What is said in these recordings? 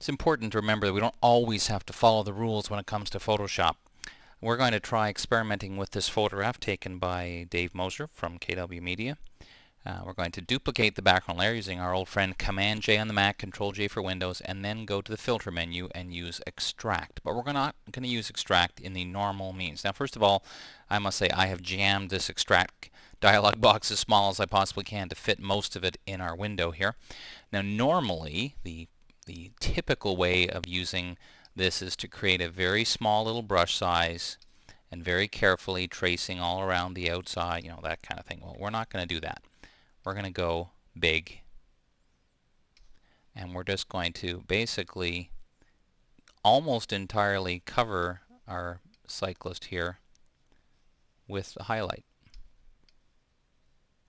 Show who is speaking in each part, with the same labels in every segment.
Speaker 1: It's important to remember that we don't always have to follow the rules when it comes to Photoshop. We're going to try experimenting with this photograph taken by Dave Moser from KW Media. We're going to duplicate the background layer using our old friend Command J on the Mac, Control J for Windows, and then go to the filter menu and use extract. But we're not going to use extract in the normal means. Now, first of all, I must say I have jammed this extract dialog box as small as I possibly can to fit most of it in our window here. Now, normally the typical way of using this is to create a very small little brush size and very carefully tracing all around the outside, that kind of thing. Well, we're not going to do that. We're going to go big, and we're just going to basically almost entirely cover our cyclist here with the highlight.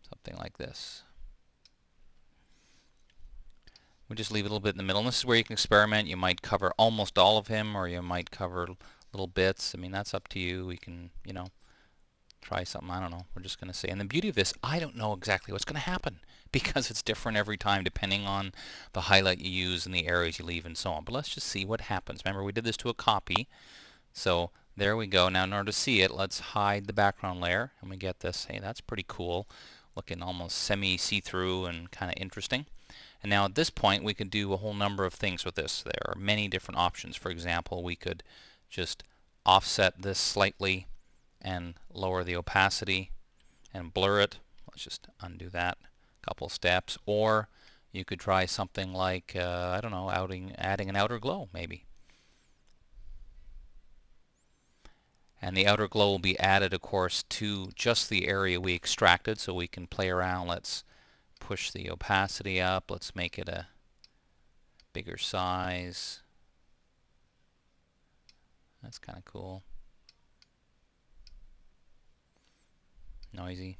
Speaker 1: Something like this. We just leave it a little bit in the middle. And this is where you can experiment. You might cover almost all of him, or you might cover little bits. I mean, that's up to you. We can, try something. I don't know. We're just going to say. And the beauty of this, I don't know exactly what's going to happen because it's different every time depending on the highlight you use and the areas you leave and so on. But let's just see what happens. Remember, we did this to a copy. So there we go. Now, in order to see it, let's hide the background layer. And we get this. Hey, that's pretty cool. Looking almost semi-see-through and kind of interesting. And now at this point we could do a whole number of things with this. There are many different options. For example, we could just offset this slightly and lower the opacity and blur it. Let's just undo that a couple steps. Or you could try something like, I don't know, adding an outer glow maybe. And the outer glow will be added, of course, to just the area we extracted, so we can play around. Let's push the opacity up. Let's make it a bigger size. That's kind of cool. Noisy.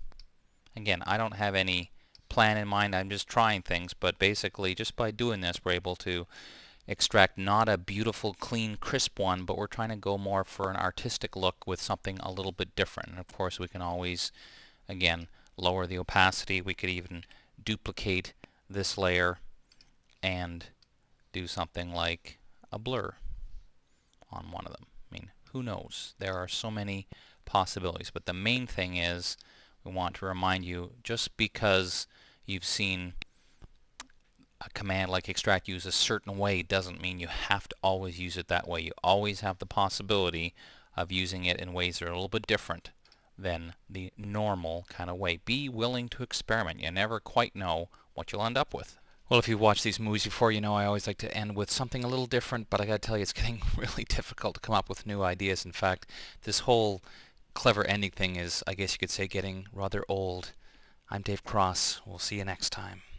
Speaker 1: Again, I don't have any plan in mind. I'm just trying things, but basically just by doing this we're able to extract not a beautiful, clean, crisp one, but we're trying to go more for an artistic look with something a little bit different. And of course we can always, again, lower the opacity. We could even duplicate this layer and do something like a blur on one of them. I mean, who knows? There are so many possibilities. But the main thing is we want to remind you, just because you've seen a command like extract used a certain way doesn't mean you have to always use it that way. You always have the possibility of using it in ways that are a little bit different than the normal kind of way. Be willing to experiment. You never quite know what you'll end up with. Well, if you've watched these movies before, you know I always like to end with something a little different, but I gotta tell you, it's getting really difficult to come up with new ideas. In fact, this whole clever ending thing is, I guess you could say, getting rather old. I'm Dave Cross. We'll see you next time.